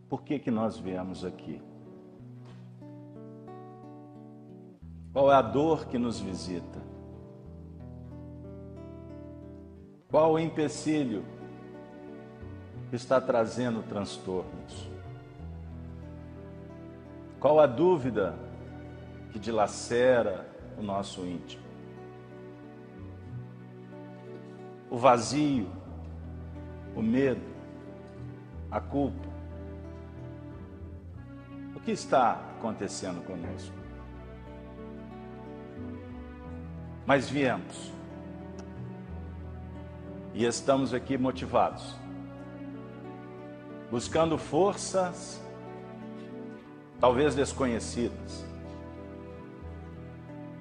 Por que nós viemos aqui? Qual é a dor que nos visita? Qual o empecilho que está trazendo transtornos? Qual a dúvida que dilacera o nosso íntimo? O vazio, o medo, a culpa. O que está acontecendo conosco? Mas viemos. E estamos aqui motivados, buscando forças, talvez desconhecidas,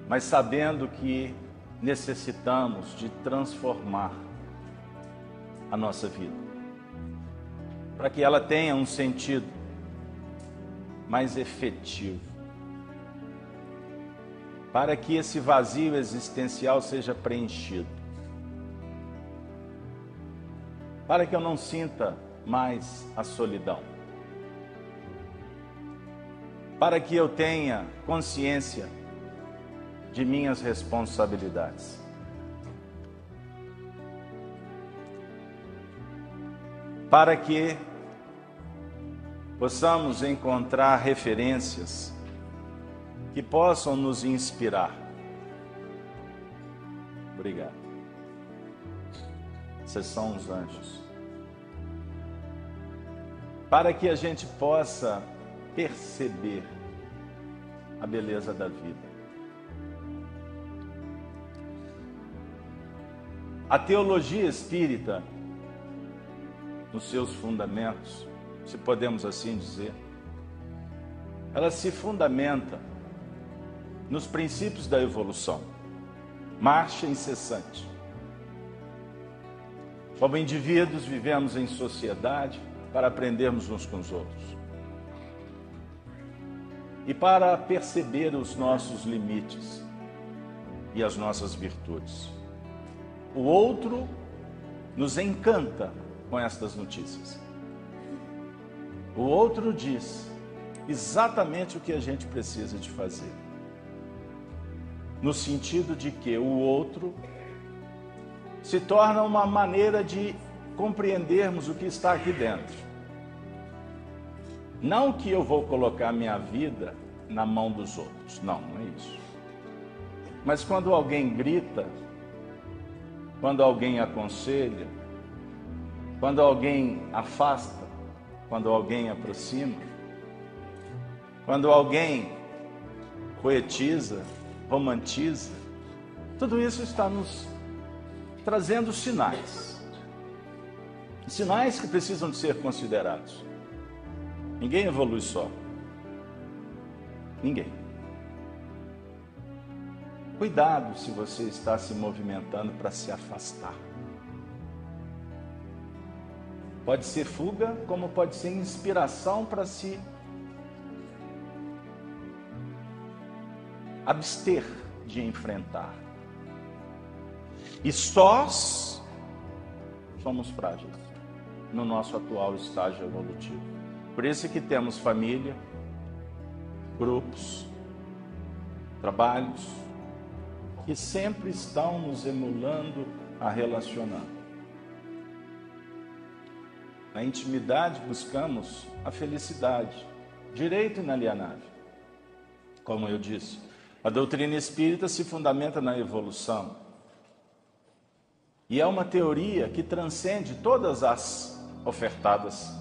mas sabendo que necessitamos de transformar a nossa vida, para que ela tenha um sentido mais efetivo, para que esse vazio existencial seja preenchido, para que eu não sinta mais a solidão, para que eu tenha consciência de minhas responsabilidades. Para que possamos encontrar referências que possam nos inspirar. Obrigado. Vocês são os anjos. Para que a gente possa perceber a beleza da vida. A teologia espírita, nos seus fundamentos, se podemos assim dizer, ela se fundamenta nos princípios da evolução, marcha incessante. Como indivíduos, vivemos em sociedade para aprendermos uns com os outros e para perceber os nossos limites e as nossas virtudes. O outro nos encanta com estas notícias. O outro diz exatamente o que a gente precisa de fazer, no sentido de que o outro se torna uma maneira de compreendermos o que está aqui dentro. Não que eu vou colocar minha vida na mão dos outros, não é isso. Mas quando alguém grita, quando alguém aconselha, quando alguém afasta, quando alguém aproxima, quando alguém poetiza, romantiza, tudo isso está nos trazendo sinais. Sinais que precisam de ser considerados. Ninguém evolui só. Ninguém. Cuidado se você está se movimentando para se afastar. Pode ser fuga, como pode ser inspiração para se abster de enfrentar. E sós somos frágeis no nosso atual estágio evolutivo. Por isso que temos família, grupos, trabalhos, que sempre estão nos emulando a relacionar. Na intimidade buscamos a felicidade, direito inalienável. Como eu disse, a doutrina espírita se fundamenta na evolução. E é uma teoria que transcende todas as ofertadas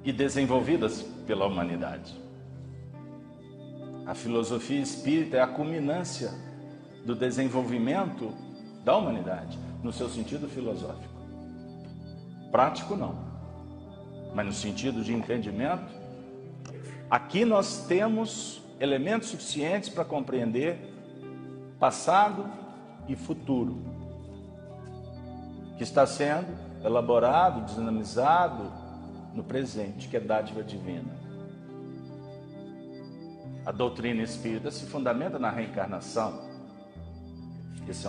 e desenvolvidas pela humanidade. A filosofia espírita é a culminância do desenvolvimento da humanidade, no seu sentido filosófico. Prático não, mas no sentido de entendimento, aqui nós temos elementos suficientes para compreender passado e futuro, que está sendo elaborado, dinamizado no presente, que é dádiva divina. A doutrina espírita se fundamenta na reencarnação. Esse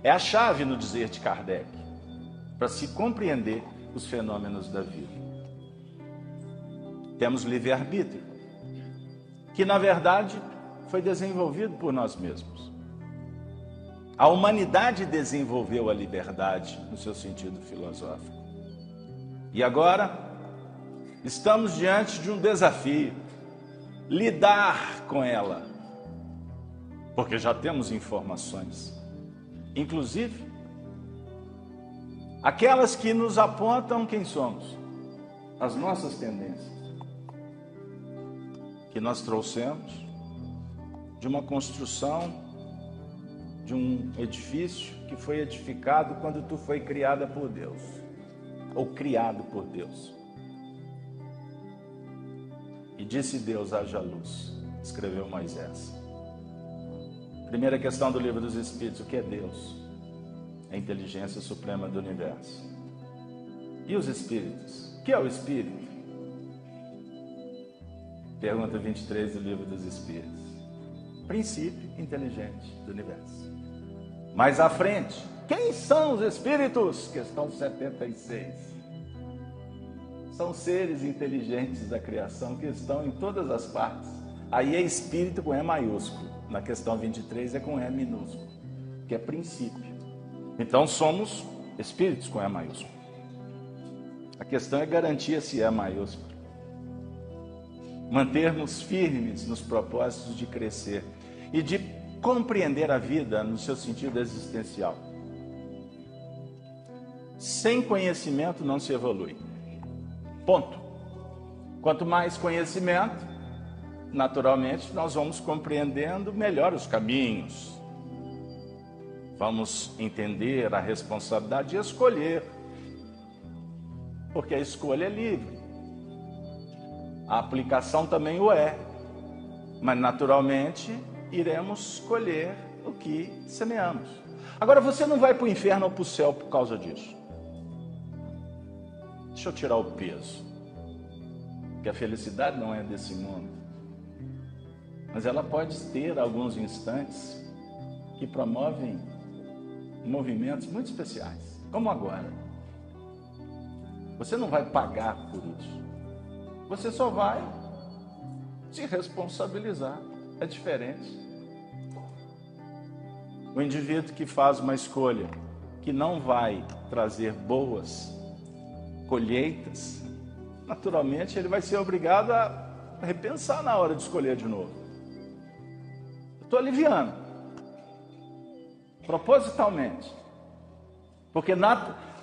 é a chave no dizer de Kardec, para se compreender os fenômenos da vida. temos livre-arbítrio, que na verdade foi desenvolvido por nós mesmos. A humanidade desenvolveu a liberdade no seu sentido filosófico. E agora estamos diante de um desafio: lidar com ela, porque já temos informações, inclusive aquelas que nos apontam quem somos, as nossas tendências, que nós trouxemos de uma construção, de um edifício que foi edificado quando tu foi criada por Deus, ou criado por Deus. E disse Deus: haja luz, escreveu Moisés. Primeira questão do livro dos Espíritos: o que é Deus? É a inteligência suprema do universo. E os Espíritos? O que é o Espírito? Pergunta 23 do livro dos Espíritos. Princípio inteligente do universo. Mais à frente, quem são os Espíritos? Questão 76. São seres inteligentes da criação que estão em todas as partes. Aí é Espírito com E maiúsculo. Na questão 23 é com E minúsculo, que é princípio. Então somos Espíritos com E maiúsculo. A questão é garantir esse E maiúsculo. Mantermos firmes nos propósitos de crescer e de compreender a vida no seu sentido existencial. Sem conhecimento não se evolui. Ponto. Quanto mais conhecimento, naturalmente nós vamos compreendendo melhor os caminhos. Vamos entender a responsabilidade de escolher, porque a escolha é livre. A aplicação também o é, mas naturalmente iremos escolher o que semeamos. Agora, você não vai para o inferno ou para o céu por causa disso. Deixa eu tirar o peso, porque a felicidade não é desse mundo, mas ela pode ter alguns instantes que promovem movimentos muito especiais, como agora. Você não vai pagar por isso. Você só vai se responsabilizar. É diferente. O indivíduo que faz uma escolha que não vai trazer boas colheitas, naturalmente ele vai ser obrigado a repensar na hora de escolher de novo. Eu estou aliviando, propositalmente, porque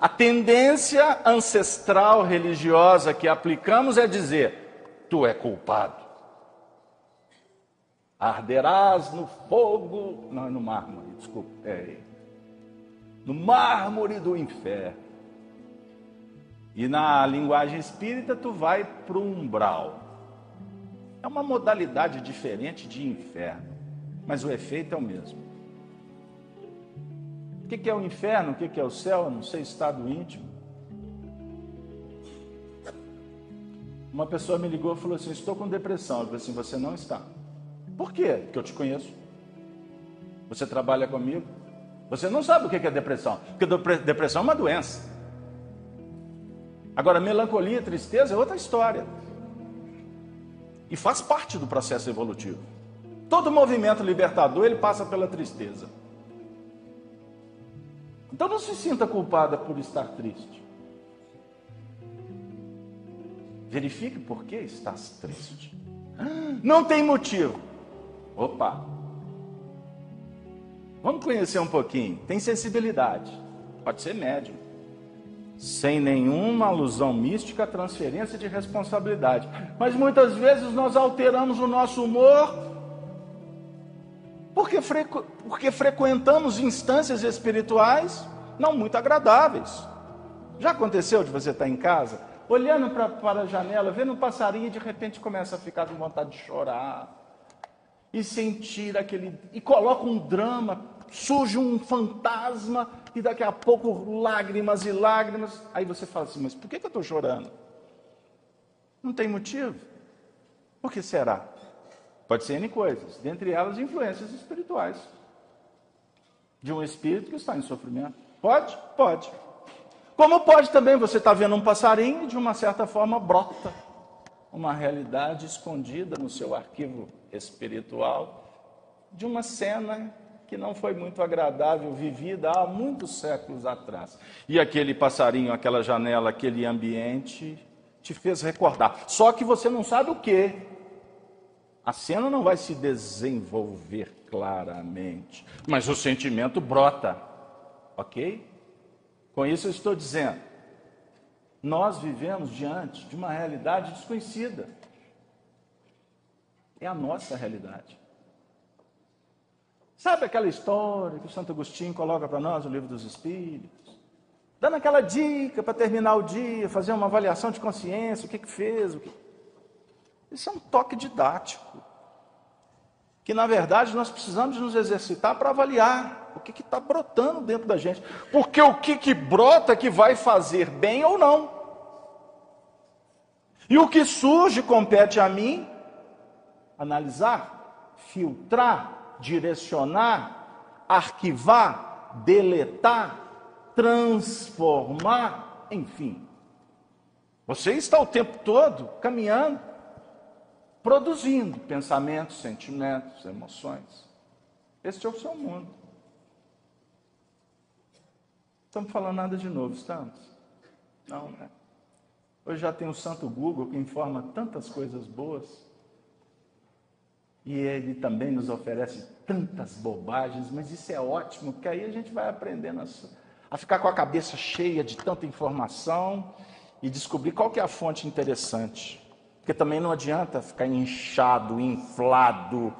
a tendência ancestral religiosa que aplicamos é dizer: tu é culpado, arderás no fogo, não, no mármore, desculpa, no mármore do inferno. E na linguagem espírita tu vai para o umbral. É uma modalidade diferente de inferno, mas o efeito é o mesmo. O que é o inferno? O que é o céu? Eu não sei, estado íntimo. Uma pessoa me ligou e falou assim: estou com depressão. Eu falei assim: você não está. Por quê? Porque eu te conheço. Você trabalha comigo. Você não sabe o que é depressão. Porque depressão é uma doença. Agora, melancolia e tristeza é outra história. E faz parte do processo evolutivo. Todo movimento libertador, ele passa pela tristeza. Então não se sinta culpada por estar triste. Verifique por que estás triste. Não tem motivo. Opa! Vamos conhecer um pouquinho. Tem sensibilidade. Pode ser médium. Sem nenhuma alusão mística, transferência de responsabilidade. Mas muitas vezes nós alteramos o nosso humor porque frequentamos instâncias espirituais não muito agradáveis. Já aconteceu de você estar em casa, olhando para a janela, vendo um passarinho e de repente começa a ficar com vontade de chorar e sentir e coloca um drama, surge um fantasma e daqui a pouco lágrimas e lágrimas. Aí você fala assim: mas por que eu estou chorando? Não tem motivo. Por que será? Pode ser N coisas, dentre elas influências espirituais de um espírito que está em sofrimento. Pode? Pode. Como pode também você estar vendo um passarinho e de uma certa forma brota uma realidade escondida no seu arquivo espiritual de uma cena que não foi muito agradável, vivida há muitos séculos atrás. E aquele passarinho, aquela janela, aquele ambiente te fez recordar. Só que você não sabe o quê. A cena não vai se desenvolver claramente, mas o sentimento brota, ok? Com isso eu estou dizendo, nós vivemos diante de uma realidade desconhecida. É a nossa realidade. Sabe aquela história que o Santo Agostinho coloca para nós no Livro dos Espíritos? Dando aquela dica para terminar o dia, fazer uma avaliação de consciência, o que fez, Isso é um toque didático. Que na verdade nós precisamos nos exercitar para avaliar o que está brotando dentro da gente. Porque o que brota que vai fazer bem ou não. E o que surge compete a mim analisar, filtrar, direcionar, arquivar, deletar, transformar, enfim. Você está o tempo todo caminhando, produzindo pensamentos, sentimentos, emoções. Este é o seu mundo. Não estamos falando nada de novo, estamos? Não, né? Hoje já tem o Santo Google que informa tantas coisas boas. E ele também nos oferece tantas bobagens, mas isso é ótimo, porque aí a gente vai aprendendo a ficar com a cabeça cheia de tanta informação e descobrir qual que é a fonte interessante. Porque também não adianta ficar inchado, inflado,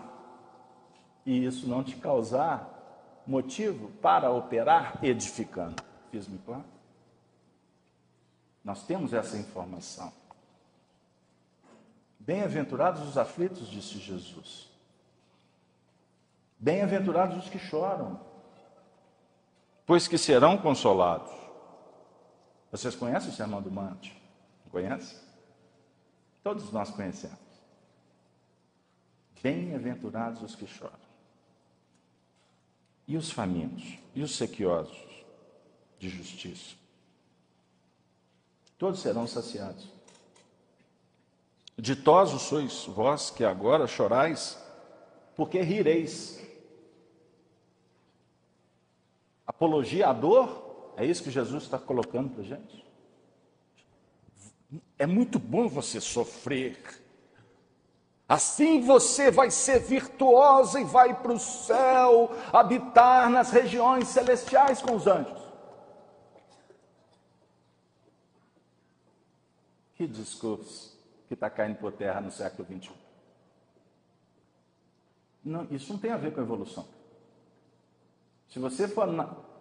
e isso não te causar motivo para operar edificando. Fiz-me claro? Nós temos essa informação. Bem-aventurados os aflitos, disse Jesus. Bem-aventurados os que choram, pois que serão consolados. Vocês conhecem o Sermão do Monte? Conhecem? Todos nós conhecemos. Bem-aventurados os que choram. E os famintos? E os sequiosos de justiça? Todos serão saciados. Ditosos sois vós que agora chorais, porque rireis. Apologia à dor, é isso que Jesus está colocando para a gente? É muito bom você sofrer. Assim você vai ser virtuosa e vai para o céu, habitar nas regiões celestiais com os anjos. Que discurso que está caindo por terra no século XXI. Não, isso não tem a ver com evolução. Se você for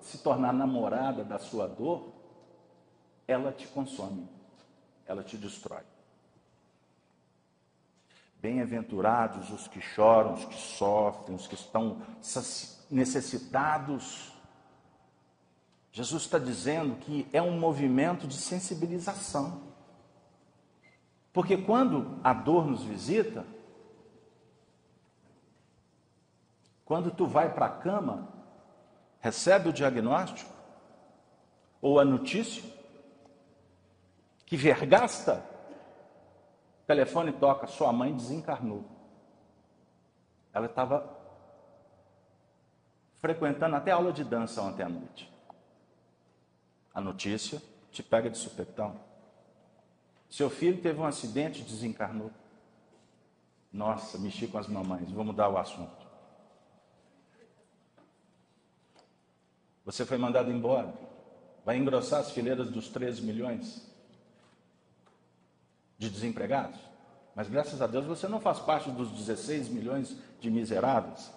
se tornar namorada da sua dor, ela te consome, ela te destrói. Bem-aventurados os que choram, os que sofrem, os que estão necessitados. Jesus está dizendo que é um movimento de sensibilização. Porque quando a dor nos visita, quando tu vai para a cama, recebe o diagnóstico, ou a notícia, que vergasta, o telefone toca, sua mãe desencarnou. Ela estava frequentando até aula de dança ontem à noite. A notícia te pega de supetão. Seu filho teve um acidente e desencarnou. Nossa, mexi com as mamães, vou mudar o assunto. Você foi mandado embora. Vai engrossar as fileiras dos 13 milhões de desempregados? Mas graças a Deus você não faz parte dos 16 milhões de miseráveis.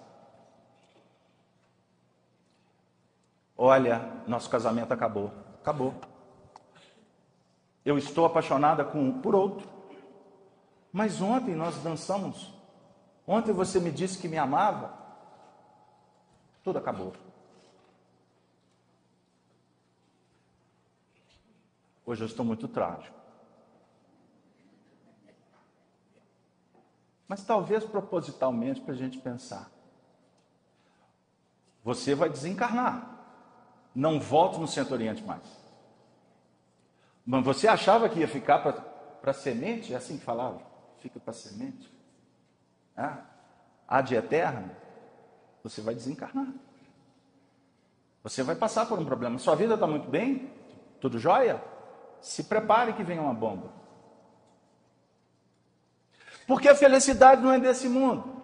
Olha, nosso casamento acabou. Acabou. Eu estou apaixonada por outro. Mas ontem nós dançamos. Ontem você me disse que me amava. Tudo acabou. Hoje eu estou muito trágico. Mas talvez propositalmente para a gente pensar. Você vai desencarnar. Não volto no Centro Oriente mais. Mas você achava que ia ficar para para a semente, é assim que falava? Fica para a semente. Ad eterno, você vai desencarnar. Você vai passar por um problema. Sua vida está muito bem? Tudo jóia? Se prepare que venha uma bomba. Porque a felicidade não é desse mundo.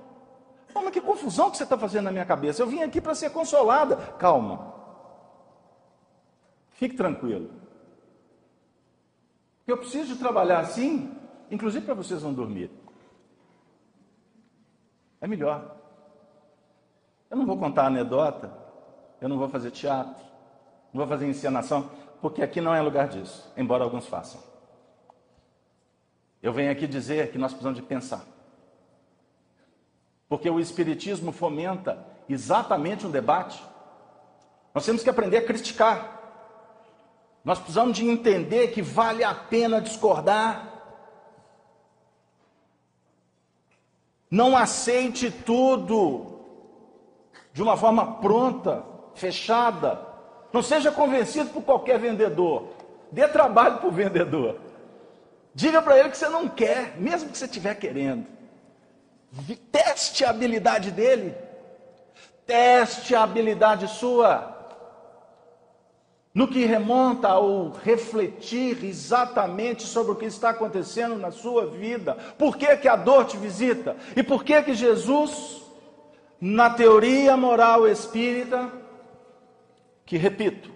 Mas que confusão que você está fazendo na minha cabeça. Eu vim aqui para ser consolada. Calma. Fique tranquilo. Eu preciso de trabalhar assim, inclusive para vocês não dormirem. É melhor. Eu não vou contar anedota, eu não vou fazer teatro, não vou fazer encenação, porque aqui não é lugar disso, embora alguns façam. Eu venho aqui dizer que nós precisamos de pensar. Porque o Espiritismo fomenta exatamente um debate. Nós temos que aprender a criticar. Nós precisamos de entender que vale a pena discordar. Não aceite tudo de uma forma pronta, fechada. Não seja convencido por qualquer vendedor. Dê trabalho para o vendedor. Diga para ele que você não quer, mesmo que você estiver querendo. Teste a habilidade dele. Teste a habilidade sua. No que remonta ao refletir exatamente sobre o que está acontecendo na sua vida. Por que que a dor te visita? E por que que Jesus, na teoria moral espírita, que repito,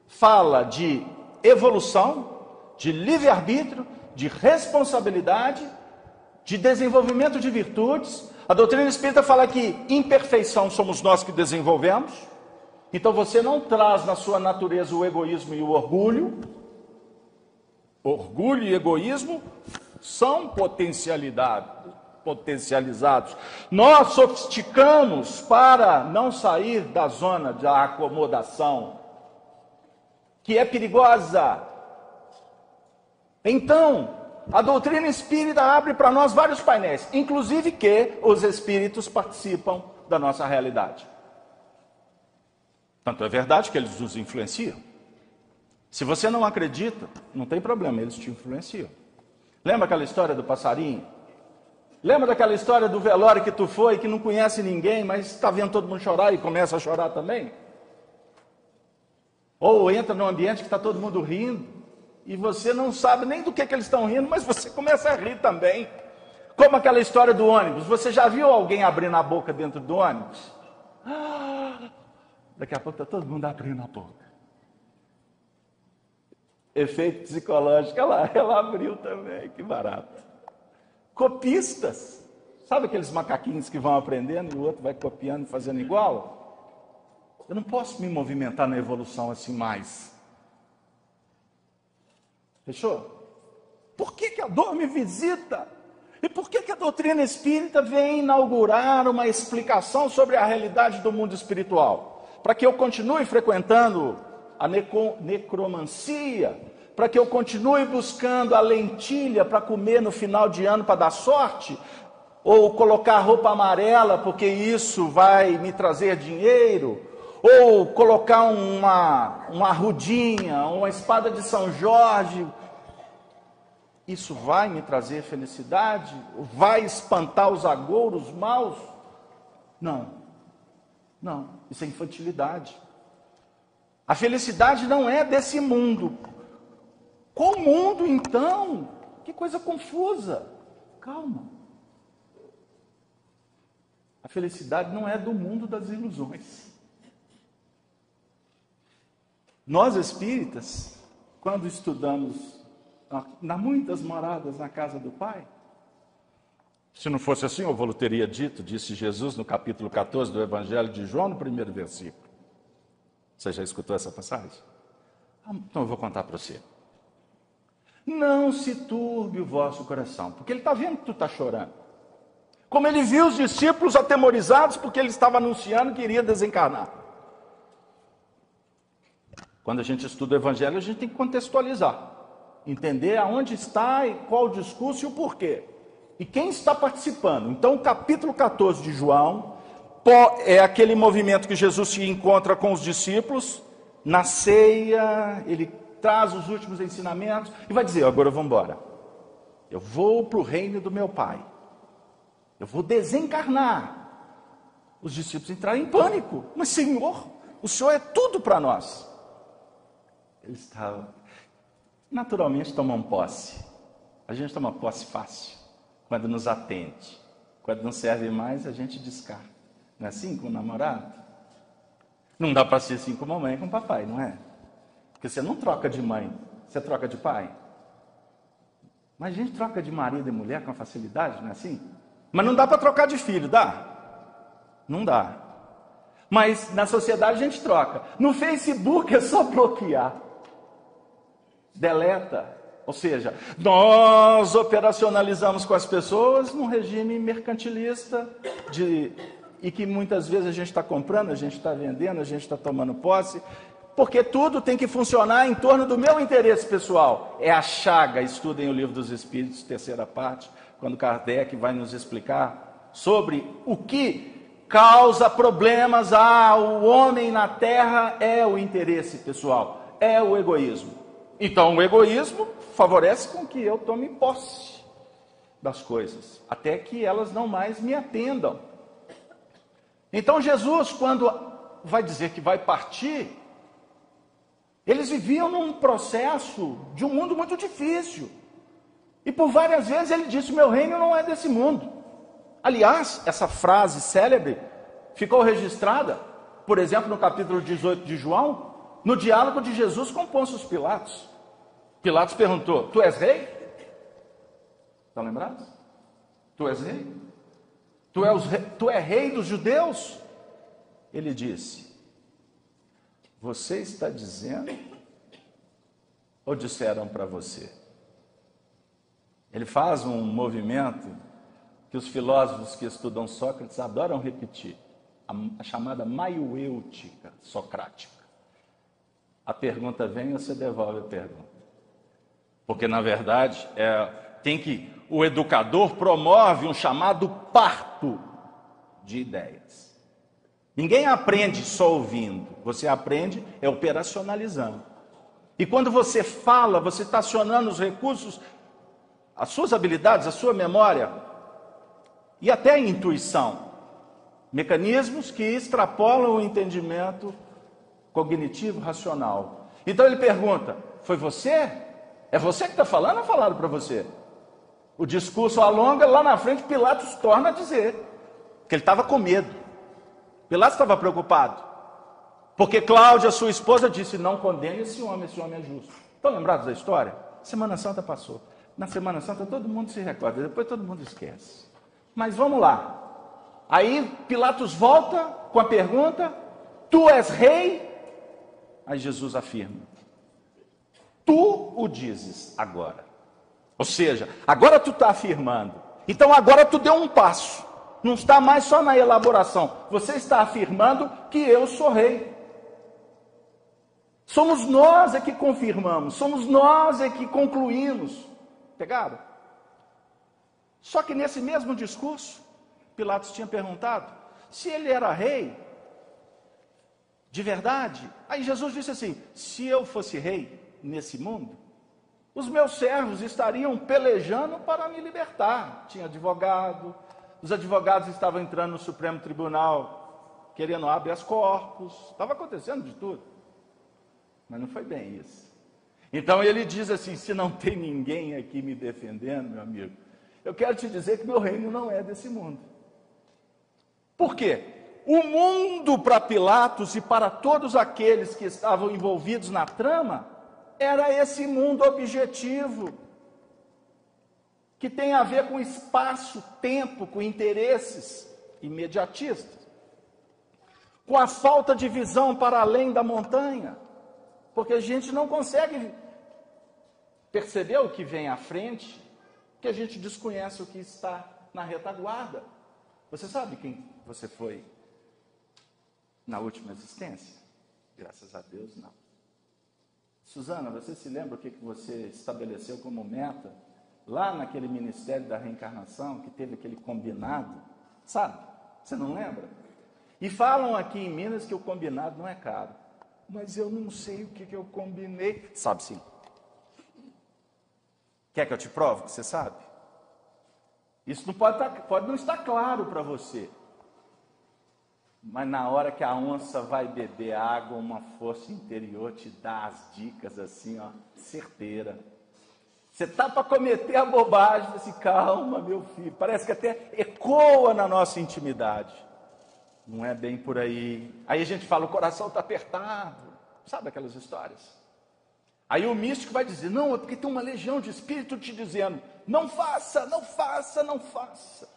fala de evolução, de livre-arbítrio, de responsabilidade, de desenvolvimento de virtudes. A doutrina espírita fala que imperfeição somos nós que desenvolvemos. Então você não traz na sua natureza o egoísmo e o orgulho. Orgulho e egoísmo são potencializados. Nós sofisticamos para não sair da zona da acomodação, que é perigosa. Então, a doutrina espírita abre para nós vários painéis, inclusive que os espíritos participam da nossa realidade. Tanto é verdade que eles nos influenciam. Se você não acredita, não tem problema, eles te influenciam. Lembra aquela história do passarinho? Lembra daquela história do velório que tu foi, que não conhece ninguém, mas está vendo todo mundo chorar e começa a chorar também? Ou entra num ambiente que está todo mundo rindo, e você não sabe nem do que eles estão rindo, mas você começa a rir também. Como aquela história do ônibus. Você já viu alguém abrindo a boca dentro do ônibus? Daqui a pouco está todo mundo abrindo a boca. Efeito psicológico, ela abriu também, que barato. Copistas. Sabe aqueles macaquinhos que vão aprendendo e o outro vai copiando e fazendo igual? Eu não posso me movimentar na evolução assim mais. Fechou? Por que que a dor me visita? E por que que a doutrina espírita vem inaugurar uma explicação sobre a realidade do mundo espiritual? Para que eu continue frequentando a necromancia, para que eu continue buscando a lentilha para comer no final de ano para dar sorte, ou colocar roupa amarela porque isso vai me trazer dinheiro, ou colocar uma arrudinha, uma espada de São Jorge, isso vai me trazer felicidade? Vai espantar os agouros maus? Não, isso é infantilidade. A felicidade não é desse mundo. Qual mundo então? Que coisa confusa. Calma. A felicidade não é do mundo das ilusões. Nós espíritas, quando estudamos há muitas moradas na casa do Pai, se não fosse assim, eu vou teria dito, disse Jesus no capítulo 14 do Evangelho de João, no primeiro versículo. Você já escutou essa passagem? Então eu vou contar para você. Não se turbe o vosso coração, porque ele está vendo que tu está chorando. Como ele viu os discípulos atemorizados, porque ele estava anunciando que iria desencarnar. Quando a gente estuda o Evangelho, a gente tem que contextualizar. Entender aonde está e qual o discurso e o porquê. E quem está participando. Então, o capítulo 14 de João é aquele movimento que Jesus se encontra com os discípulos. Na ceia, ele traz os últimos ensinamentos e vai dizer, agora vamos embora. Eu vou para o reino do meu Pai. Eu vou desencarnar. Os discípulos entraram em pânico. Mas, Senhor, o Senhor é tudo para nós. Eles estavam, naturalmente, tomam posse. A gente toma posse fácil, quando nos atende. Quando não serve mais, a gente descarta. Não é assim com o namorado? Não dá para ser assim com a mamãe e com o papai, não é? Porque você não troca de mãe, você troca de pai. Mas a gente troca de marido e mulher com facilidade, não é assim? Mas não dá para trocar de filho, dá? Não dá. Mas na sociedade a gente troca. No Facebook é só bloquear. Deleta. Ou seja, nós operacionalizamos com as pessoas num regime mercantilista e que muitas vezes a gente está comprando, a gente está vendendo, a gente está tomando posse, porque tudo tem que funcionar em torno do meu interesse pessoal. É a chaga. Estudem o Livro dos Espíritos, terceira parte, quando Kardec vai nos explicar sobre o que causa problemas ao homem na Terra é o interesse pessoal, é o egoísmo. Então o egoísmo favorece com que eu tome posse das coisas, até que elas não mais me atendam. Então Jesus, quando vai dizer que vai partir, eles viviam num processo de um mundo muito difícil. E por várias vezes ele disse, meu reino não é desse mundo. Aliás, essa frase célebre ficou registrada, por exemplo, no capítulo 18 de João, no diálogo de Jesus com Pôncio Pilatos. Pilatos perguntou, tu és rei? Estão lembrados? Tu és rei? Tu és rei dos judeus? Ele disse, você está dizendo ou disseram para você? Ele faz um movimento que os filósofos que estudam Sócrates adoram repetir, a chamada maiêutica socrática. A pergunta vem e você devolve a pergunta. Porque, na verdade, o educador promove um chamado parto de ideias. Ninguém aprende só ouvindo, você aprende operacionalizando. E quando você fala, você está acionando os recursos, as suas habilidades, a sua memória e até a intuição. Mecanismos que extrapolam o entendimento cognitivo, racional. Então ele pergunta, foi você? É você que está falando ou falaram para você? O discurso alonga, lá na frente Pilatos torna a dizer que ele estava com medo. Pilatos estava preocupado. Porque Cláudia, sua esposa, disse, não condene esse homem é justo. Estão lembrados da história? Semana Santa passou. Na Semana Santa todo mundo se recorda, depois todo mundo esquece. Mas vamos lá. Aí Pilatos volta com a pergunta, tu és rei? Aí Jesus afirma, tu o dizes agora. Ou seja, agora tu está afirmando. Então agora tu deu um passo. Não está mais só na elaboração. Você está afirmando que eu sou rei. Somos nós que confirmamos. Somos nós que concluímos. Pegaram? Só que nesse mesmo discurso, Pilatos tinha perguntado se ele era rei de verdade. Aí Jesus disse assim, se eu fosse rei nesse mundo, os meus servos estariam pelejando para me libertar. Tinha advogado, os advogados estavam entrando no Supremo Tribunal, querendo habeas corpus, estava acontecendo de tudo. Mas não foi bem isso. Então ele diz assim, se não tem ninguém aqui me defendendo, meu amigo, eu quero te dizer que meu reino não é desse mundo. Por quê? O mundo para Pilatos e para todos aqueles que estavam envolvidos na trama, era esse mundo objetivo, que tem a ver com espaço, tempo, com interesses imediatistas, com a falta de visão para além da montanha, porque a gente não consegue perceber o que vem à frente, que a gente desconhece o que está na retaguarda. Você sabe quem você foi na última existência? Graças a Deus, não. Suzana, você se lembra o que você estabeleceu como meta lá naquele Ministério da Reencarnação, que teve aquele combinado? Sabe? Você não lembra? E falam aqui em Minas que o combinado não é caro. Mas eu não sei o que eu combinei. Sabe sim. Quer que eu te prove que você sabe? Isso não pode não estar claro para você. Mas na hora que a onça vai beber água, uma força interior te dá as dicas assim, ó, certeira. Você está para cometer a bobagem, assim, calma, meu filho. Parece que até ecoa na nossa intimidade. Não é bem por aí. Aí a gente fala, o coração está apertado. Sabe aquelas histórias? Aí o místico vai dizer, não, é porque tem uma legião de espírito te dizendo, não faça, não faça, não faça.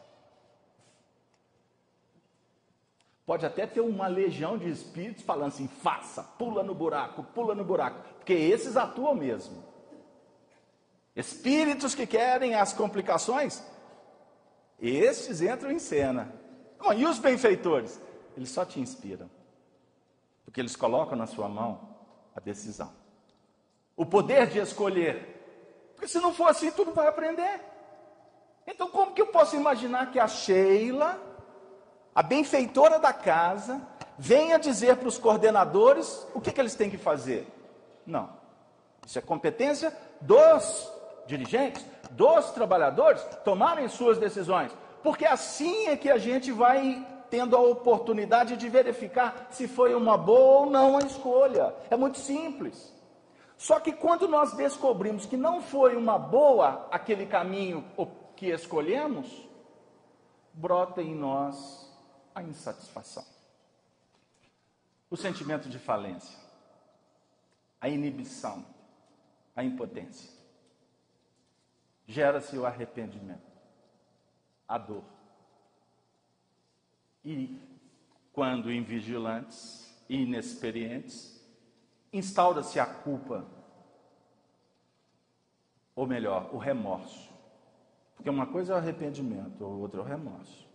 Pode até ter uma legião de espíritos falando assim, faça, pula no buraco, porque esses atuam mesmo. Espíritos que querem as complicações, estes entram em cena. Bom, e os benfeitores? Eles só te inspiram, porque eles colocam na sua mão a decisão, o poder de escolher, porque se não for assim, tu não vai aprender. Então como que eu posso imaginar que a Sheila, a benfeitora da casa, venha dizer para os coordenadores o que eles têm que fazer? Não, isso é competência dos dirigentes, dos trabalhadores, tomarem suas decisões, porque assim é que a gente vai tendo a oportunidade de verificar se foi uma boa ou não a escolha. É muito simples. Só que quando nós descobrimos que não foi uma boa aquele caminho que escolhemos, brota em nós a insatisfação, o sentimento de falência, a inibição, a impotência. Gera-se o arrependimento, a dor. E quando invigilantes e inexperientes, instaura-se a culpa, ou melhor, o remorso. Porque uma coisa é o arrependimento, outra é o remorso.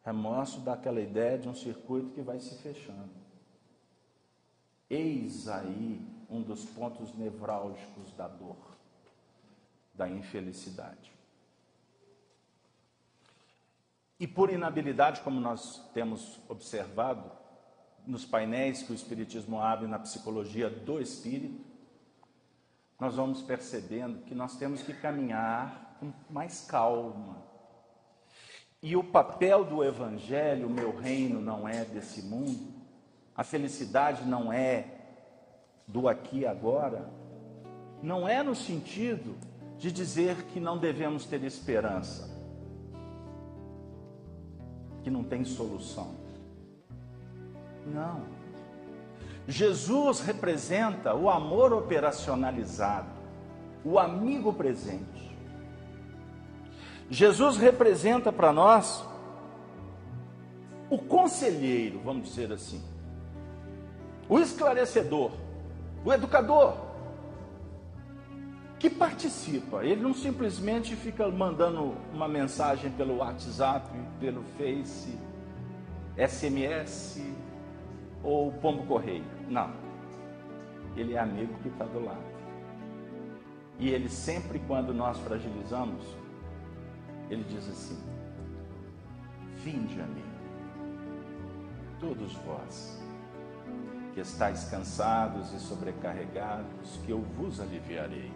Remorso dá aquela ideia de um circuito que vai se fechando. Eis aí um dos pontos nevrálgicos da dor, da infelicidade. E por inabilidade, como nós temos observado nos painéis que o Espiritismo abre na psicologia do Espírito, nós vamos percebendo que nós temos que caminhar com mais calma. E o papel do Evangelho, o meu reino não é desse mundo, a felicidade não é do aqui e agora, não é no sentido de dizer que não devemos ter esperança, que não tem solução. Não. Jesus representa o amor operacionalizado, o amigo presente. Jesus representa para nós o conselheiro, vamos dizer assim, o esclarecedor, o educador, que participa. Ele não simplesmente fica mandando uma mensagem pelo WhatsApp, pelo Face, SMS ou pombo correio. Não. Ele é amigo que está do lado. E ele sempre, quando nós fragilizamos, ele diz assim: vinde a mim, todos vós que estáis cansados e sobrecarregados, que eu vos aliviarei.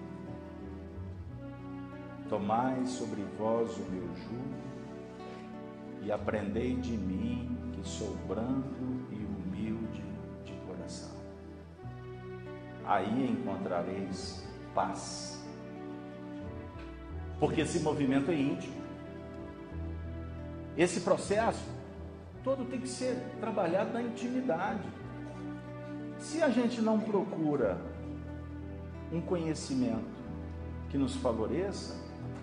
Tomai sobre vós o meu jugo e aprendei de mim, que sou brando e humilde de coração. Aí encontrareis paz. Porque esse movimento é íntimo. Esse processo todo tem que ser trabalhado na intimidade. Se a gente não procura um conhecimento que nos favoreça,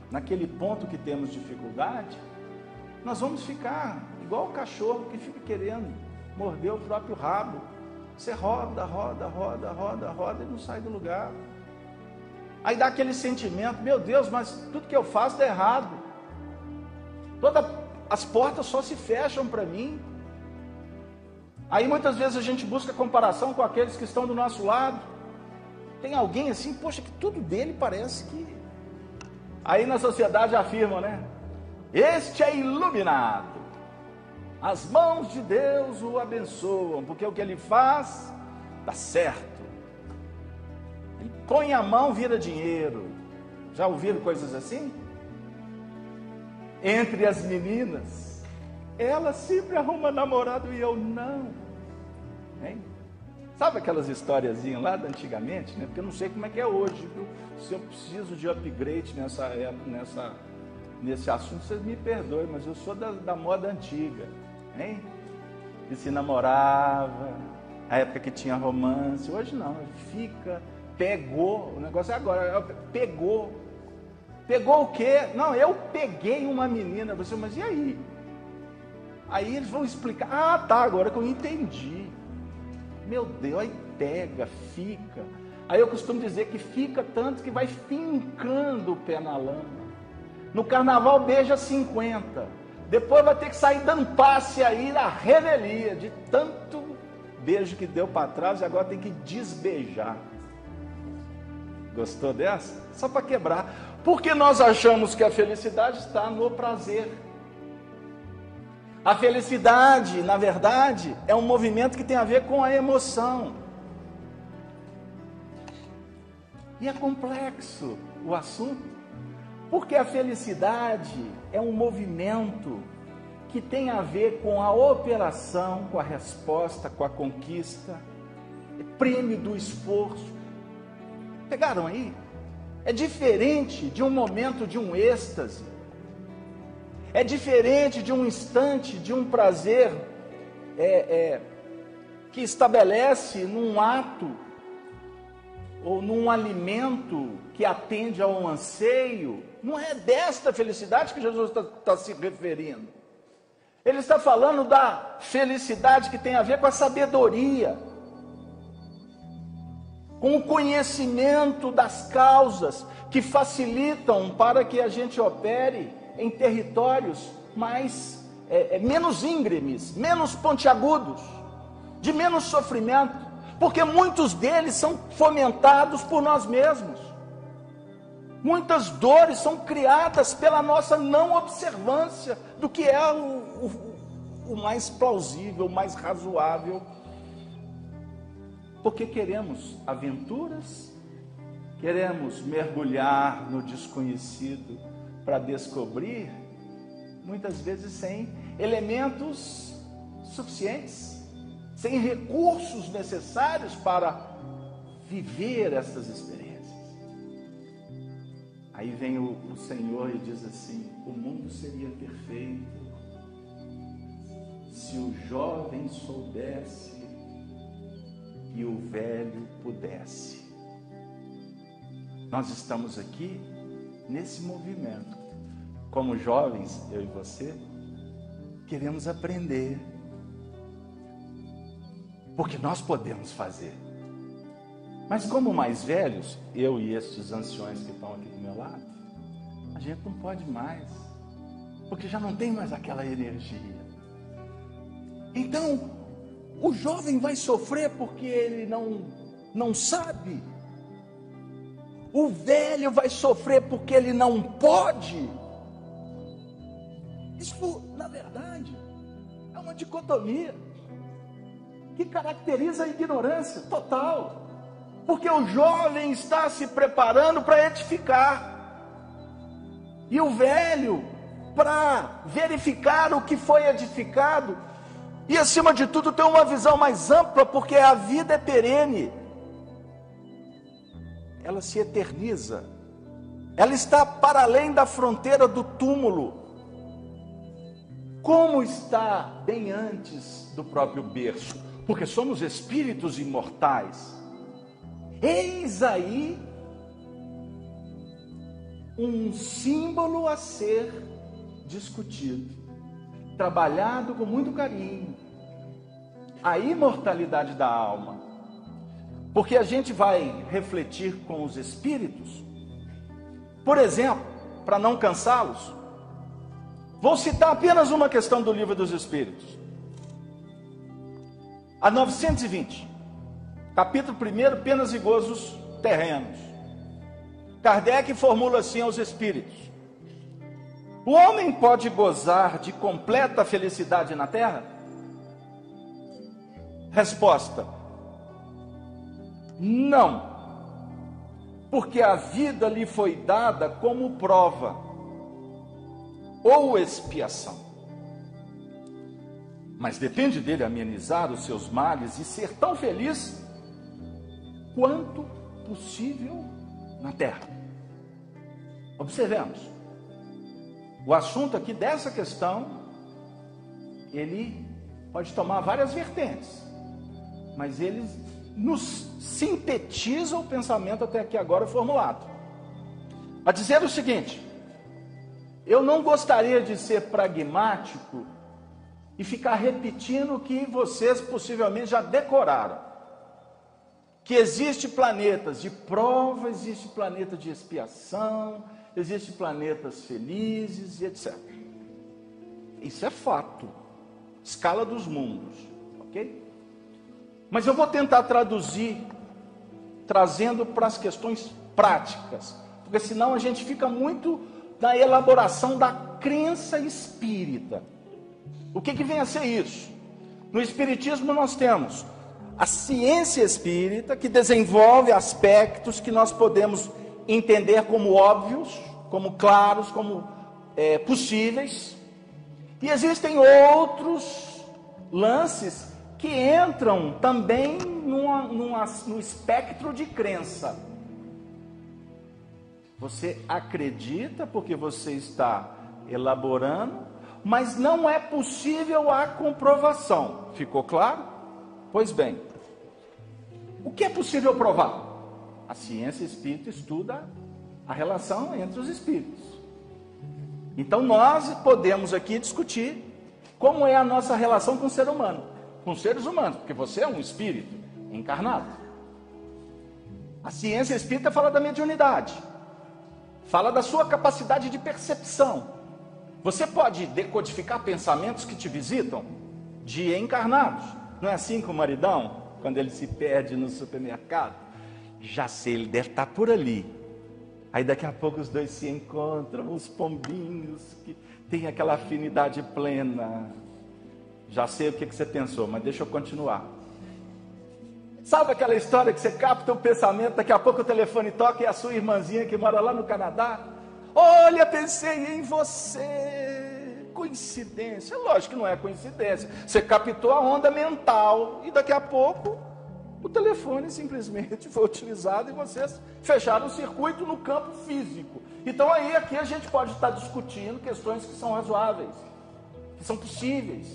naquele ponto que temos dificuldade, nós vamos ficar igual o cachorro que fica querendo morder o próprio rabo. Você roda e não sai do lugar. Aí dá aquele sentimento: meu Deus, mas tudo que eu faço dá errado. As portas só se fecham para mim. Aí muitas vezes a gente busca comparação com aqueles que estão do nosso lado. Tem alguém assim, poxa, que tudo dele parece que... Aí na sociedade afirmam, né? Este é iluminado. As mãos de Deus o abençoam, porque o que ele faz dá certo. Ele põe a mão, vira dinheiro. Já ouviram coisas assim? Entre as meninas, ela sempre arruma namorado e eu não. Hein? Sabe aquelas historiazinhas lá da antigamente, né? Porque eu não sei como é que é hoje, viu? Se eu preciso de upgrade nesse assunto, vocês me perdoem, mas eu sou da moda antiga, hein? Que se namorava, a época que tinha romance. Hoje não, pegou, o negócio é agora, pegou o quê? Não, eu peguei uma menina. Você, mas e aí? Aí eles vão explicar, agora que eu entendi. Meu Deus, aí pega, fica. Aí eu costumo dizer que fica tanto que vai fincando o pé na lama. No carnaval beija 50. Depois vai ter que sair dando passe aí na revelia, de tanto beijo que deu para trás e agora tem que desbeijar. Gostou dessa? Só para quebrar. Porque nós achamos que a felicidade está no prazer. A felicidade, na verdade, é um movimento que tem a ver com a emoção. E é complexo o assunto, porque a felicidade é um movimento que tem a ver com a operação, com a resposta, com a conquista, é prêmio do esforço. Pegaram aí? É diferente de um momento de um êxtase. É diferente de um instante, de um prazer que estabelece num ato ou num alimento que atende a um anseio. Não é desta felicidade que Jesus está se referindo. Ele está falando da felicidade que tem a ver com a sabedoria, com o conhecimento das causas que facilitam para que a gente opere em territórios menos íngremes, menos pontiagudos, de menos sofrimento, porque muitos deles são fomentados por nós mesmos. Muitas dores são criadas pela nossa não observância do que é o mais plausível, o mais razoável, porque queremos aventuras, queremos mergulhar no desconhecido para descobrir, muitas vezes sem elementos suficientes, sem recursos necessários para viver essas experiências. Aí vem o Senhor e diz assim: o mundo seria perfeito se o jovem soubesse e o velho pudesse. Nós estamos aqui nesse movimento, como jovens, eu e você, queremos aprender, porque nós podemos fazer. Mas como mais velhos, eu e estes anciões que estão aqui do meu lado, a gente não pode mais, porque já não tem mais aquela energia. Então, o jovem vai sofrer porque ele não sabe. O velho vai sofrer porque ele não pode. Isso, na verdade, é uma dicotomia que caracteriza a ignorância total. Porque o jovem está se preparando para edificar, e o velho para verificar o que foi edificado, e acima de tudo ter uma visão mais ampla, porque a vida é perene, ela se eterniza, ela está para além da fronteira do túmulo, como está bem antes do próprio berço, porque somos espíritos imortais. Eis aí um símbolo a ser discutido, trabalhado com muito carinho, a imortalidade da alma, porque a gente vai refletir com os espíritos. Por exemplo, para não cansá-los, vou citar apenas uma questão do Livro dos Espíritos, a 920. Capítulo 1, penas e gozos terrenos. Kardec formula assim aos espíritos: o homem pode gozar de completa felicidade na terra? Resposta: não. porque a vida lhe foi dada como prova ou expiação. Mas depende dele amenizar os seus males e ser tão feliz quanto possível na terra. Observemos. O assunto aqui dessa questão, ele pode tomar várias vertentes, mas ele nos sintetiza o pensamento até aqui agora formulado. A dizer o seguinte: eu não gostaria de ser pragmático e ficar repetindo o que vocês possivelmente já decoraram. Que existe planetas de prova, existe planeta de expiação, existe planetas felizes e etc. Isso é fato. Escala dos mundos, ok? Mas eu vou tentar traduzir, trazendo para as questões práticas, porque senão a gente fica muito na elaboração da crença espírita. O que vem a ser isso? No Espiritismo nós temos a ciência espírita, que desenvolve aspectos que nós podemos entender como óbvios, como claros, como possíveis. E existem outros lances que entram também no espectro de crença. Você acredita porque você está elaborando, mas não é possível a comprovação. Ficou claro? Pois bem, o que é possível provar? A ciência espírita estuda a relação entre os espíritos. Então nós podemos aqui discutir como é a nossa relação com o ser humano, com os seres humanos, porque você é um espírito encarnado. A ciência espírita fala da mediunidade, fala da sua capacidade de percepção. Você pode decodificar pensamentos que te visitam de encarnados. Não é assim com o maridão, quando ele se perde no supermercado? Já sei, ele deve estar por ali. Aí daqui a pouco os dois se encontram, os pombinhos que têm aquela afinidade plena. Já sei o que você pensou, mas deixa eu continuar. Sabe aquela história que você capta o pensamento, daqui a pouco o telefone toca e é a sua irmãzinha que mora lá no Canadá? Olha, pensei em você. Coincidência? Lógico que não é coincidência. Você captou a onda mental e daqui a pouco o telefone simplesmente foi utilizado e vocês fecharam o circuito no campo físico. Então aí aqui a gente pode estar discutindo questões que são razoáveis, que são possíveis,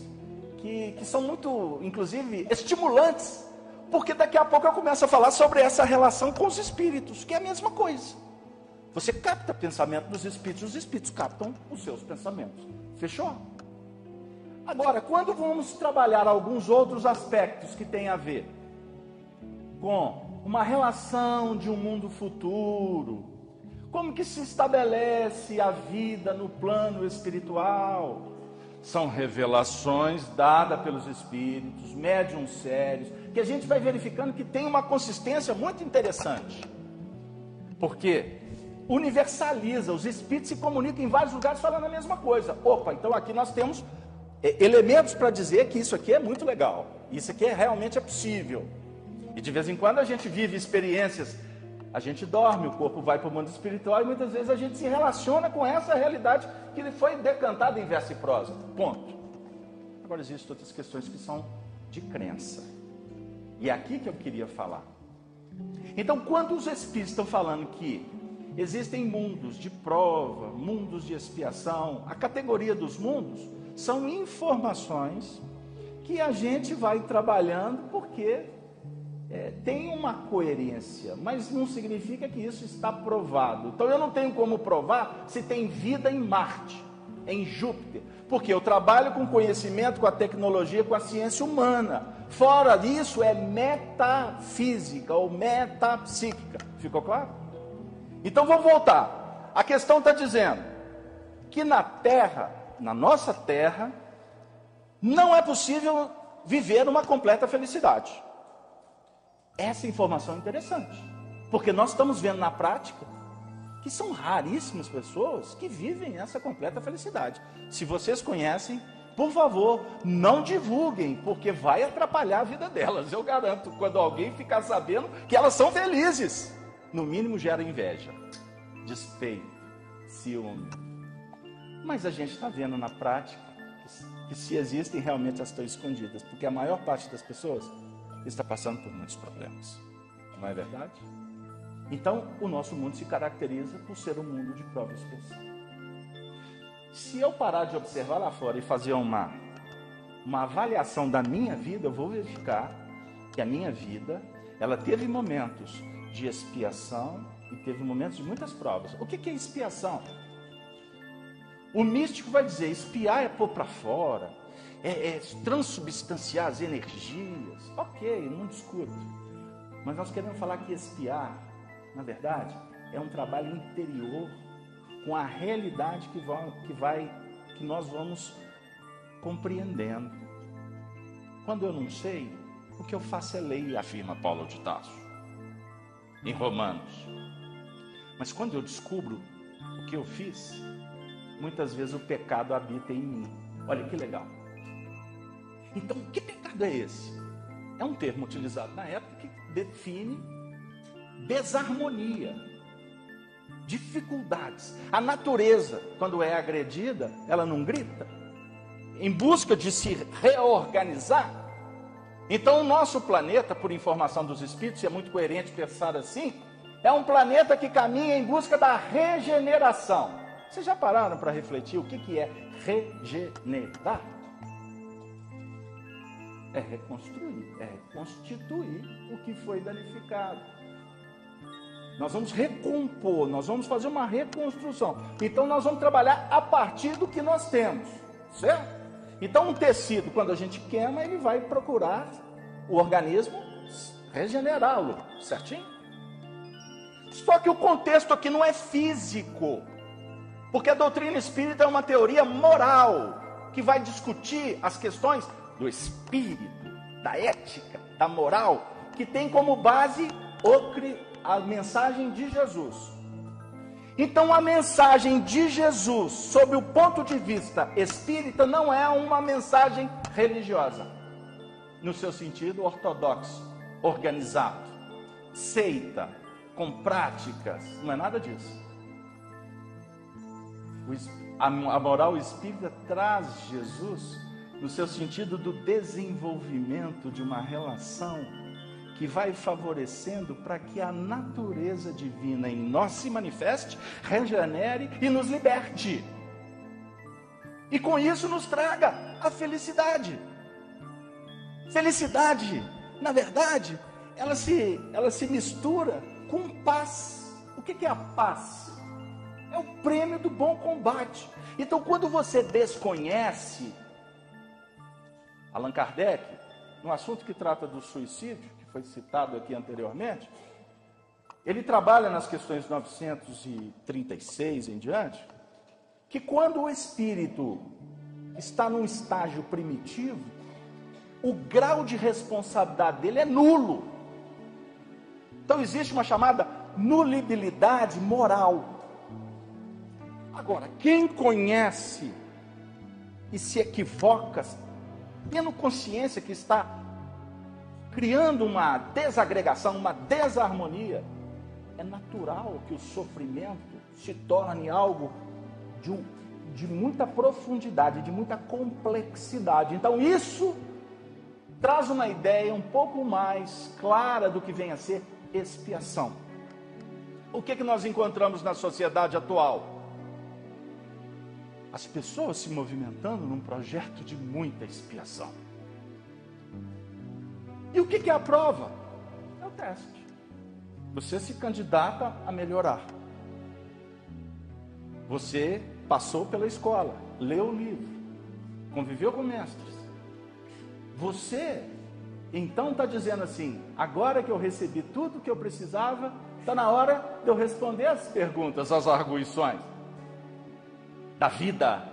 que são muito, inclusive, estimulantes, porque daqui a pouco eu começo a falar sobre essa relação com os espíritos, que é a mesma coisa. Você capta pensamento dos espíritos, os espíritos captam os seus pensamentos. Fechou? Agora, quando vamos trabalhar alguns outros aspectos que têm a ver com uma relação de um mundo futuro, como que se estabelece a vida no plano espiritual, são revelações dadas pelos espíritos, médiuns sérios, que a gente vai verificando que tem uma consistência muito interessante, porque universaliza, os espíritos se comunicam em vários lugares falando a mesma coisa. Opa, então aqui nós temos elementos para dizer que isso aqui é muito legal, isso aqui realmente é possível. E de vez em quando a gente vive experiências, a gente dorme, o corpo vai para o mundo espiritual e muitas vezes a gente se relaciona com essa realidade que foi decantada em verso e prosa. Ponto. Agora existem outras questões que são de crença. E é aqui que eu queria falar. Então, quando os espíritos estão falando que existem mundos de prova, mundos de expiação, a categoria dos mundos são informações que a gente vai trabalhando porque tem uma coerência, mas não significa que isso está provado. Então eu não tenho como provar se tem vida em Marte, em Júpiter, porque eu trabalho com conhecimento, com a tecnologia, com a ciência humana. Fora disso é metafísica ou metapsíquica. Ficou claro? Então vamos voltar. A questão está dizendo que na Terra, na nossa Terra, não é possível viver uma completa felicidade. Essa informação é interessante, porque nós estamos vendo na prática que são raríssimas pessoas que vivem essa completa felicidade. Se vocês conhecem, por favor, não divulguem, porque vai atrapalhar a vida delas. Eu garanto, quando alguém ficar sabendo que elas são felizes. no mínimo gera inveja, despeito, ciúme. Mas a gente está vendo na prática que se existem, realmente elas estão escondidas, porque a maior parte das pessoas está passando por muitos problemas. Não é verdade? Então, o nosso mundo se caracteriza por ser um mundo de prova e expiação. Se eu parar de observar lá fora e fazer uma avaliação da minha vida, eu vou verificar que a minha vida, ela teve momentos de expiação e teve momentos de muitas provas. O que é expiação? O místico vai dizer, espiar é pôr para fora, é transubstanciar as energias. Ok, não discuto. Mas nós queremos falar que espiar, na verdade, é um trabalho interior com a realidade que nós vamos compreendendo. Quando eu não sei, o que eu faço é lei, afirma Paulo de Tarso, em Romanos. Mas quando eu descubro o que eu fiz, muitas vezes o pecado habita em mim. Olha que legal. Então, que pecado é esse? É um termo utilizado na época que define desarmonia, dificuldades. A natureza, quando é agredida, ela não grita? Em busca de se reorganizar? Então, o nosso planeta, por informação dos espíritos, e é muito coerente pensar assim, é um planeta que caminha em busca da regeneração. Vocês já pararam para refletir o que é regenerar? É reconstruir, é reconstituir o que foi danificado. Nós vamos recompor, nós vamos fazer uma reconstrução. Então nós vamos trabalhar a partir do que nós temos, certo? Então um tecido, quando a gente queima, ele vai procurar o organismo regenerá-lo, certinho? Só que o contexto aqui não é físico, porque a doutrina espírita é uma teoria moral, que vai discutir as questões do espírito, da ética, da moral, que tem como base a mensagem de Jesus. Então a mensagem de Jesus, sob o ponto de vista espírita, não é uma mensagem religiosa, no seu sentido ortodoxo, organizado, seita, com práticas, não é nada disso. A moral espírita traz Jesus no seu sentido do desenvolvimento de uma relação que vai favorecendo para que a natureza divina em nós se manifeste, regenere e nos liberte. E com isso nos traga a felicidade. Felicidade, na verdade, ela se mistura com paz. O que é a paz? É o prêmio do bom combate. Então, quando você desconhece, Allan Kardec, no assunto que trata do suicídio, que foi citado aqui anteriormente, ele trabalha nas questões 936 em diante, que quando o espírito está num estágio primitivo, o grau de responsabilidade dele é nulo. Então existe uma chamada nulibilidade moral. Agora, quem conhece e se equivoca, tendo consciência que está criando uma desagregação, uma desarmonia, é natural que o sofrimento se torne algo de muita profundidade, de muita complexidade. Então isso traz uma ideia um pouco mais clara do que vem a ser expiação. O que nós encontramos na sociedade atual? As pessoas se movimentando num projeto de muita expiação. E o que é a prova? É o teste. Você se candidata a melhorar. Você passou pela escola, leu o livro, conviveu com mestres. Você, então, está dizendo assim, agora que eu recebi tudo que eu precisava, está na hora de eu responder as perguntas, as arguições da vida.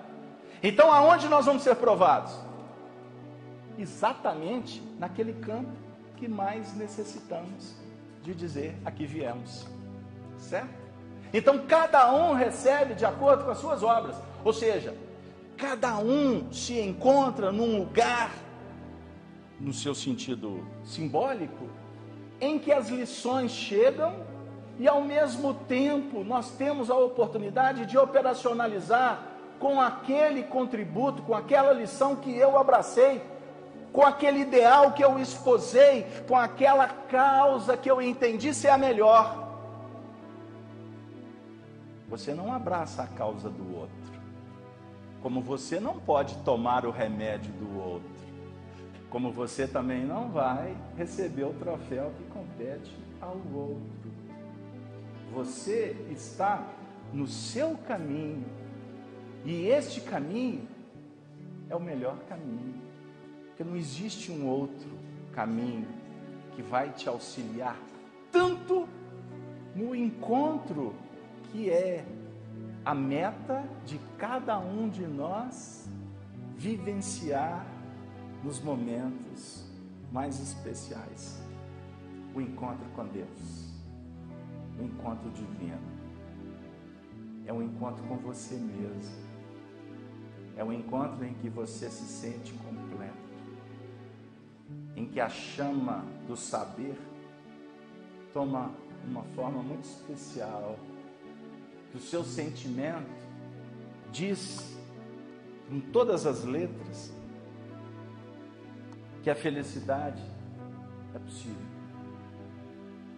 Então, aonde nós vamos ser provados? Exatamente naquele campo que mais necessitamos de dizer, aqui viemos, certo? Então, cada um recebe de acordo com as suas obras, ou seja, cada um se encontra num lugar, no seu sentido simbólico, em que as lições chegam E ao mesmo tempo, nós temos a oportunidade de operacionalizar com aquele contributo, com aquela lição que eu abracei, com aquele ideal que eu esposei, com aquela causa que eu entendi ser a melhor. Você não abraça a causa do outro, como você não pode tomar o remédio do outro, como você também não vai receber o troféu que compete ao outro. Você está no seu caminho, e este caminho é o melhor caminho, porque não existe um outro caminho que vai te auxiliar tanto no encontro que é a meta de cada um de nós vivenciar nos momentos mais especiais. O encontro com Deus, o encontro divino, é um encontro com você mesmo, é um encontro em que você se sente completo, em que a chama do saber toma uma forma muito especial, que o seu sentimento diz com todas as letras que a felicidade é possível.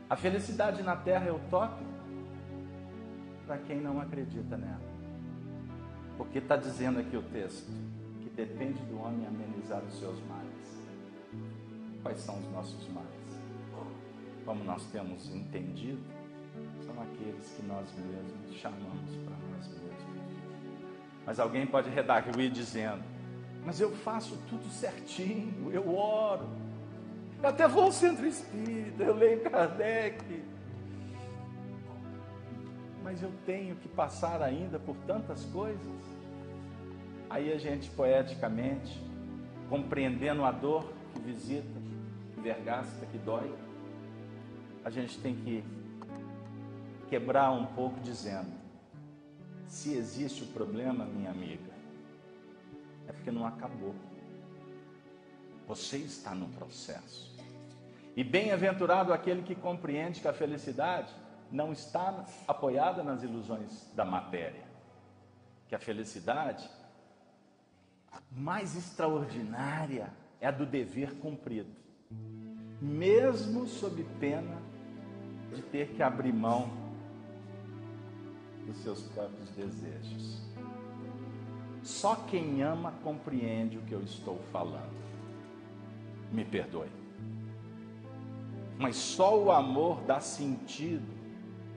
A felicidade na terra é utópica para quem não acredita nela, porque está dizendo aqui o texto que depende do homem amenizar os seus males. Quais são os nossos males? Como nós temos entendido, são aqueles que nós mesmos chamamos para nós mesmos. Mas alguém pode redarguir dizendo: mas eu faço tudo certinho, eu oro, eu até vou ao centro espírita, eu leio Kardec, mas eu tenho que passar ainda por tantas coisas. Aí a gente, poeticamente, compreendendo a dor que visita, que vergasta, que dói, a gente tem que quebrar um pouco dizendo: se existe o problema, minha amiga, é porque não acabou. Você está no processo. E bem-aventurado aquele que compreende que a felicidade não está apoiada nas ilusões da matéria, que a felicidade mais extraordinária é a do dever cumprido, mesmo sob pena de ter que abrir mão dos seus próprios desejos. Só quem ama compreende o que eu estou falando. Me perdoe, mas só o amor dá sentido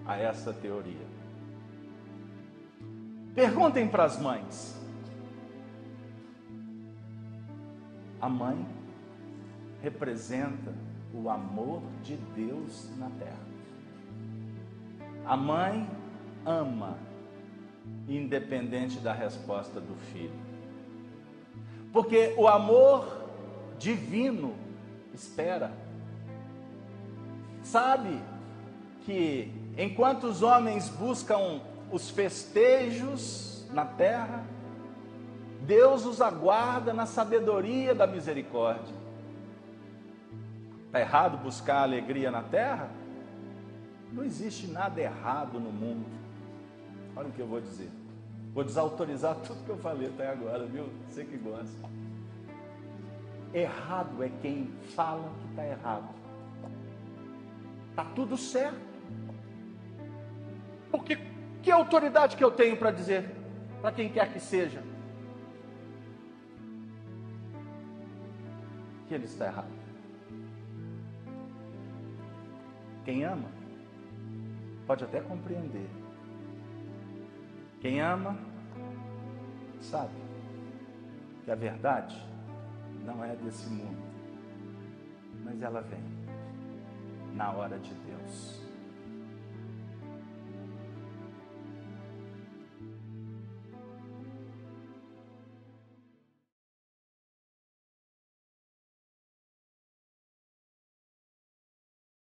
a essa teoria. Perguntem para as mães. A mãe representa o amor de Deus na terra. A mãe ama, independente da resposta do filho, porque o amor divino espera. Sabe que enquanto os homens buscam os festejos na terra, Deus os aguarda na sabedoria da misericórdia. Está errado buscar alegria na terra? Não existe nada errado no mundo. Olha o que eu vou dizer. Vou desautorizar tudo que eu falei até agora, viu? Você que gosta. Errado é quem fala que está errado. Está tudo certo. Porque que autoridade que eu tenho para dizer para quem quer que seja que ele está errado? Quem ama pode até compreender. Quem ama sabe que a verdade não é desse mundo, mas ela vem na hora de Deus.